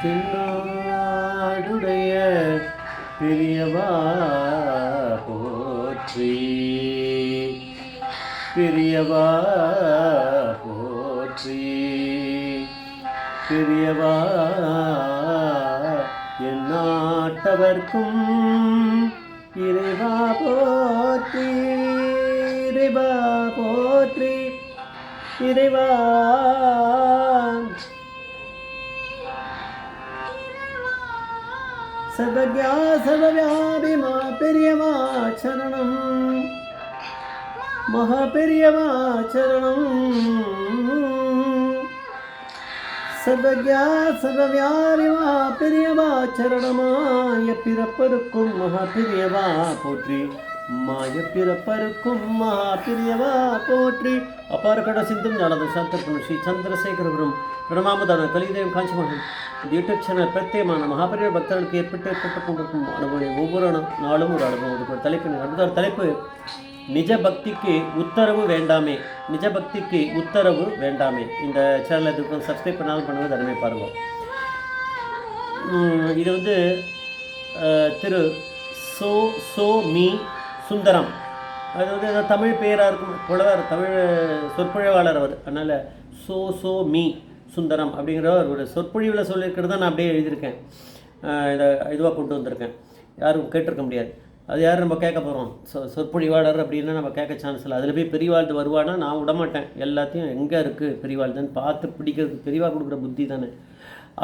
தென்னாடுடைய பெரியவா போற்றி, பெரியவா போற்றி, பெரியவா எந்நாட்டவர்க்கும் இறைவா போற்றி, இறைவா போற்றி, இறைவா சர்வஜா சர்வவியாபி மா பெரியவா சரணம், மகா பெரியவா சரணம். சர்வஜா சர்வவியாபி மா பெரியவா சரணமாய பிறப்பருக்கும் மகா பெரியவா போற்றி, மாய பிறப்பருக்கும் மகா பெரியவா போற்றி. அபார கட சிந்தும் ஞானது சாந்தர்ப்பணம் ஸ்ரீ சந்திரசேகரபுரம் பிரணாமதான கலிதேவம் காஞ்சிமகன் யூடியூப் சேனல் பிரத்யேகமான மகாபெரிய பக்தர்களுக்கு ஏற்பட்டு கொண்டிருக்கும் அனுபவம் ஒவ்வொரு நாளும் ஒரு அனுபவம். ஒரு தலைப்பு அடுத்த தலைப்பு நிஜ பக்திக்கு உத்தரவு வேண்டாமே, நிஜ பக்திக்கு உத்தரவு வேண்டாமே. இந்த சேனலை இதுக்கு சப்ஸ்கிரைப் பண்ணாலும் பண்ணுவது அருமை பாருங்கள். இது வந்து திரு சோ மீ சுந்தரம், அது வந்து தமிழ் பெயராக இருக்கும், புலவர் தமிழ் சொற்பொழிவாளர் அவர். அதனால் சோ மீ சுந்தரம் அப்படிங்கிற ஒரு சொற்பொழிவில் சொல்லியிருக்கிறது தான் நான் அப்படியே எழுதியிருக்கேன், இதை இதுவாக கொண்டு வந்திருக்கேன். யாரும் கேட்டிருக்க முடியாது. அது யாரும் நம்ம கேட்க போகிறோம், சொற்பொழிவாளர் அப்படின்னா நம்ம கேட்க சான்ஸ் இல்லை. அதில் போய் பெரியவாழ்ந்து வருவானா நான் விடமாட்டேன். எல்லாத்தையும் எங்கே இருக்குது பெரியவாழ்துன்னு பார்த்து பிடிக்கிறது பெரியவா கொடுக்குற புத்தி தானே.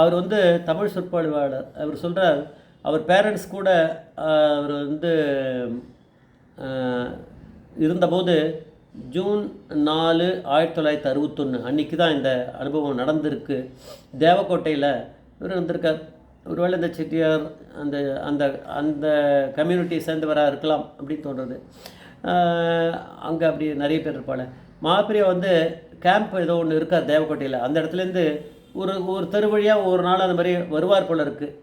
அவர் வந்து தமிழ் சொற்பொழிவாளர். அவர் சொல்கிறார், அவர் பேரண்ட்ஸ் கூட அவர் வந்து இருந்தபோது ஜூன் 4, 1961 அன்றைக்கி தான் இந்த அனுபவம் நடந்திருக்கு. தேவக்கோட்டையில் இவர் இருந்திருக்கார். ஒருவேளை இந்த செட்டியார் அந்த அந்த அந்த கம்யூனிட்டியை சேர்ந்தவராக இருக்கலாம் அப்படின்னு தோன்றுறது. அங்கே அப்படி நிறைய பேர் இருப்பாள். மாப்பிரியா வந்து கேம்ப் ஏதோ ஒன்று இருக்கார் தேவக்கோட்டையில். அந்த இடத்துலேருந்து ஒரு தெரு வழியாக ஒரு நாள் அந்த மாதிரி வருவார் போல் இருக்குது.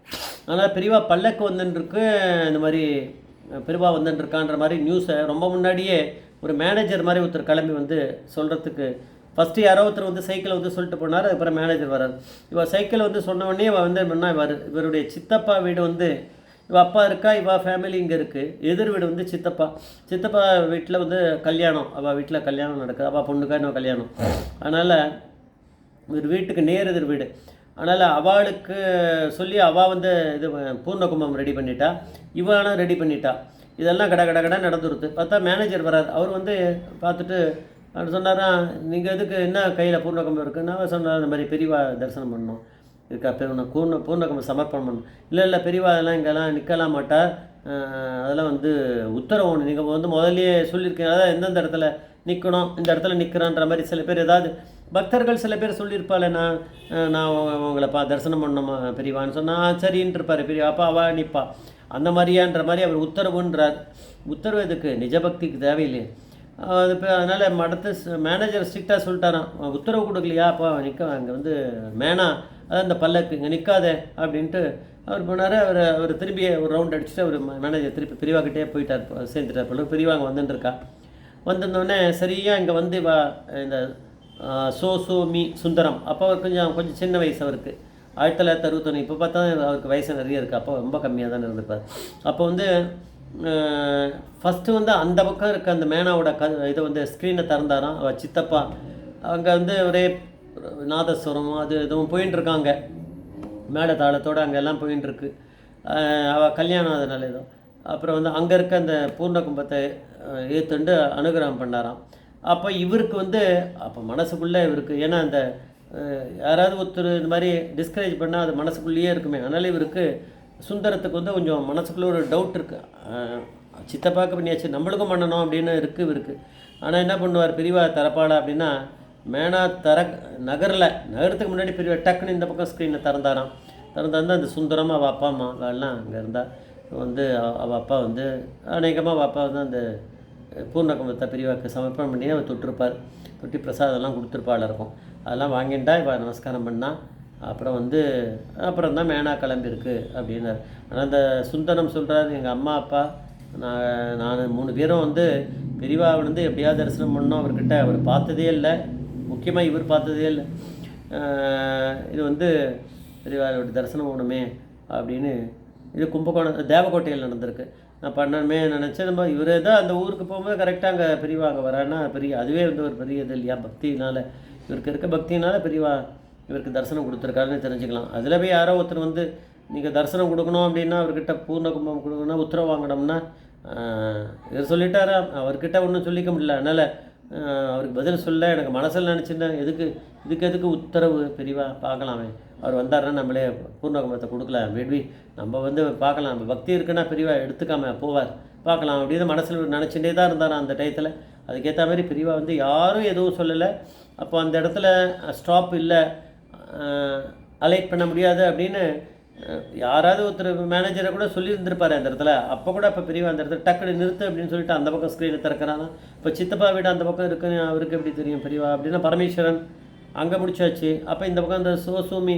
ஆனால் பெரியவா பல்லக்கு வந்துருக்கு, இந்த மாதிரி பெரியவா வந்துருக்கான்ற மாதிரி நியூஸை ரொம்ப முன்னாடியே ஒரு மேனேஜர் மாதிரி ஒருத்தர் கிளம்பி வந்து சொல்கிறதுக்கு, ஃபஸ்ட்டு யாரோ ஒருத்தர் வந்து சைக்கிளை வந்து சொல்லிட்டு போனார். அதுக்கப்புறம் மேனேஜர் வரார். இவள் சைக்கிளை வந்து சொன்ன உடனே இவள் வந்து என்ன இவருடைய சித்தப்பா வீடு வந்து இவள் அப்பா இருக்கா, இவள் ஃபேமிலி இங்கே இருக்குது. எதிர் வீடு வந்து சித்தப்பா வீட்டில் வந்து கல்யாணம், அவள் வீட்டில் கல்யாணம் நடக்குது, அவள் பொண்ணுக்கா இன்னும் கல்யாணம். அதனால் ஒரு வீட்டுக்கு நேர் எதிர் வீடு. அதனால் அவளுக்கு சொல்லி அவள் வந்து இது பூர்ண கும்பம் ரெடி பண்ணிட்டா, இவளும் ரெடி பண்ணிட்டா. இதெல்லாம் கடை நடந்துருது. பார்த்தா மேனேஜர் வரார். அவர் வந்து பார்த்துட்டு அவர் சொன்னாரா, நீங்கள் எதுக்கு என்ன கையில் பூர்ணகும்பம் இருக்குது? நான் சொன்னார், இந்த மாதிரி பெரியவா தரிசனம் பண்ணணும் இருக்கா, பூர்ணகும்பம் சமர்ப்பணம் பண்ணணும். இல்லை பெரியவா அதெல்லாம் இங்கெல்லாம் நிற்கலாம் மாட்டார், அதெல்லாம் வந்து உத்தரவு ஒன்று நீங்கள் வந்து முதல்லையே சொல்லியிருக்கீங்க, அதாவது எந்தெந்த இடத்துல நிற்கணும், இந்த இடத்துல நிற்கிறான்ற மாதிரி சில பேர் ஏதாவது பக்தர்கள் சில பேர் சொல்லியிருப்பாள். நான் உங்களை தரிசனம் பண்ணணுமா பெரியவான்னு சொன்னால் சரின்ட்டு இருப்பார் பெரியவா. அப்போ அவள் நிற்பா. அந்த மாதிரியான்ற மாதிரி அவர் உத்தரவுன்றார். உத்தரவு எதுக்கு? நிஜபக்திக்கு தேவையில்லையே. அது இப்போ அதனால் மடத்து மேனேஜர் ஸ்ட்ரிக்டாக சொல்லிட்டாரான், உத்தரவு கொடுக்கலையா அப்போ நிற்க, அங்கே வந்து மேனா அதான் இந்த பல்லக்கு இங்கே நிற்காதே அப்படின்ட்டு அவர் போனார். அவர் திரும்பி ஒரு ரவுண்ட் அடிச்சுட்டு அவர் மேனேஜர் திருப்பி பெரியவாக்கிட்டே போயிட்டார், சேர்ந்துட்டார் போல. பெரியவா அங்கே வந்துட்டுருக்கா. வந்திருந்தோடனே சரியாக இங்கே வந்து இந்த சோ மீ சுந்தரம். அப்போ அவர் கொஞ்சம் சின்ன வயசு அவருக்கு, 1961. இப்போ பார்த்தா அவருக்கு வயசு நிறைய இருக்குது. அப்போ ரொம்ப கம்மியாக தானே இருந்திருப்பார். அப்போ வந்து ஃபஸ்ட்டு வந்து அந்த பக்கம் இருக்க அந்த மேனாவோட இதை வந்து ஸ்க்ரீனை திறந்தாராம். அவள் சித்தப்பா அங்கே வந்து ஒரே நாதஸ்வரம் அது எதுவும் போயின்னு இருக்காங்க, மேடை தாளத்தோடு அங்கே எல்லாம் போயின்னு இருக்கு. அவள் கல்யாணம் அதனால ஏதோ. அப்புறம் வந்து அங்கே இருக்க அந்த பூர்ண கும்பத்தை ஏற்றுண்டு அனுகிரகம் பண்ணாராம். அப்போ இவருக்கு வந்து அப்போ மனசுக்குள்ளே இவருக்கு, ஏன்னா அந்த யாராவது ஒருத்தர் இந்த மாதிரி டிஸ்கரேஜ் பண்ணால் அது மனசுக்குள்ளேயே இருக்குமே. அதனால் இவருக்கு சுந்தரத்துக்கு வந்து கொஞ்சம் மனசுக்குள்ளே ஒரு டவுட் இருக்குது. சித்தப்பாக்கு பண்ணியாச்சு, நம்மளுக்கும் பண்ணணும் அப்படின்னு இருக்குது இவருக்கு. ஆனால் என்ன பண்ணுவார், பெரியவா தரப்பாளா அப்படின்னா மேனா நகரத்துக்கு முன்னாடி பெரியவா டக்குன்னு இந்த பக்கம் ஸ்க்ரீனை திறந்தாராம். திறந்தாருந்தால் அந்த சுந்தரம் அவள் அப்பா அம்மா எல்லாம் அங்கே இருந்தால் வந்து அவள் அப்பா வந்து அநேகமாக அவள் அப்பா வந்து அந்த பூர்ணகும்பத்தை பெரியவாக்கு சமர்ப்பணம் பண்ணி அவர் தொட்டிருப்பார். தொட்டி பிரசாதம்லாம் கொடுத்துருப்பாள் இருக்கும். அதெல்லாம் வாங்கிட்டா இப்போ நமஸ்காரம் பண்ணால் அப்புறம் தான் மேனா கிளம்பிருக்கு அப்படின்னார். ஆனால் அந்த சுந்தரம் சொல்கிறார், எங்கள் அம்மா அப்பா நான் 3 பேரும் வந்து பெரியவா வந்து எப்படியாவது தரிசனம் பண்ணோம். அவர்கிட்ட அவர் பார்த்ததே இல்லை, முக்கியமாக இவர் பார்த்ததே இல்லை. இது வந்து பெரியவாளுடைய தரிசனம் போகணுமே அப்படின்னு. இது கும்பகோணம் தேவக்கோட்டையில் நடந்திருக்கு. நான் பண்ணணுமே நினச்சேன். நம்ம இவரே தான் அந்த ஊருக்கு போகும்போது கரெக்டாக அங்கே பெரியவா அங்கே வரான்னா பெரிய அதுவே வந்து ஒரு பெரிய இது இல்லையா? பக்தினால் இவருக்கு இருக்க பக்தினால் பெரியவா இவருக்கு தரிசனம் கொடுத்துருக்காருன்னு தெரிஞ்சுக்கலாம். அதில் போய் யாரோ ஒருத்தர் வந்து நீங்கள் தரிசனம் கொடுக்கணும் அப்படின்னா அவர்கிட்ட பூர்ண கும்பம் கொடுக்கணும்னா உத்தரவு வாங்கணும்னா இவர் சொல்லிட்டாரா, அவர்கிட்ட ஒன்றும் சொல்லிக்க முடியல. அதனால் அவருக்கு பதில் சொல்ல எனக்கு மனசில் நினச்சிருந்தேன், இதுக்கு உத்தரவு பெரியவா பார்க்கலாமே, அவர் வந்தாருன்னா நம்மளே பூர்ண கும்பத்தை கொடுக்கலாம், மேபி நம்ம வந்து பார்க்கலாம், நம்ம பக்தி இருக்குன்னா பெரியவா எடுத்துக்காம போவார், பார்க்கலாம் அப்படின்னு மனசில் நினச்சிட்டே தான் இருந்தார் அந்த டயத்தில். அதுக்கேற்ற மாதிரி பெரியவா வந்து யாரும் எதுவும் சொல்லலை. அப்போ அந்த இடத்துல ஸ்டாப் இல்லை, அலைட் பண்ண முடியாது அப்படின்னு யாராவது ஒருத்தர் மேனேஜரை கூட சொல்லியிருந்திருப்பார் அந்த இடத்துல. அப்போ கூட இப்போ பெரியவா அந்த இடத்துல டக்குனு நிறுத்து அப்படின்னு சொல்லிட்டு அந்த பக்கம் ஸ்க்ரீனை திறக்கிறானா. இப்போ சித்தப்பா வீடு அந்த பக்கம் இருக்குன்னு அவருக்கு எப்படி தெரியும் பெரியவா அப்படின்னா பரமேஸ்வரன் அங்கே முடிச்சாச்சு. அப்போ இந்த பக்கம் அந்த சிவசூமி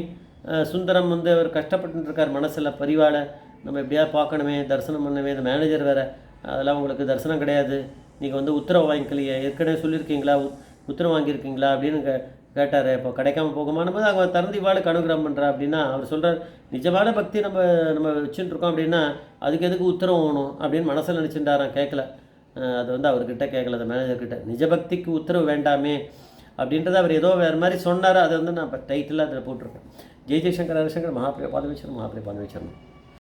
சுந்தரம் வந்து அவர் கஷ்டப்பட்டுருக்கார் மனசில், பெரியவாளை நம்ம எப்படியாவது பார்க்கணுமே, தரிசனம் பண்ணவே. இந்த மேனேஜர் வேறு அதெல்லாம் உங்களுக்கு தரிசனம் கிடையாது, நீங்கள் வந்து உத்தரவு வாங்கிக்கலையே, ஏற்கனவே சொல்லியிருக்கீங்களா, உத்தரவு வாங்கியிருக்கீங்களா அப்படின்னு கேட்டார். இப்போ கிடைக்காம போகுமானும் போது அவங்க திறந்து இவாளுக்கு அனுகிரகம் பண்ணுறா அப்படின்னா அவர் சொல்கிறார், நிஜமான பக்தி நம்ம வச்சுட்டு இருக்கோம் அப்படின்னா அதுக்கு எதுக்கு உத்தரவு வேணும் அப்படின்னு மனசில் நினச்சிட்டாரான். கேட்கல, அது வந்து அவர்கிட்ட கேட்கல, அந்த மேனேஜர்கிட்ட. நிஜபக்திக்கு உத்தரவு வேண்டாமே அப்படின்றத அவர் ஏதோ வேறு மாதிரி சொன்னார். அதை வந்து நான் இப்போ டைட்டிலாக அதில் போட்டிருக்கேன். ஜெய் ஜெய்சங்கர் ஹரிசங்கர் மகாபிரிய பாதமேஸ்வரன் மகாபிரிய பாதமேஸ்வரன்.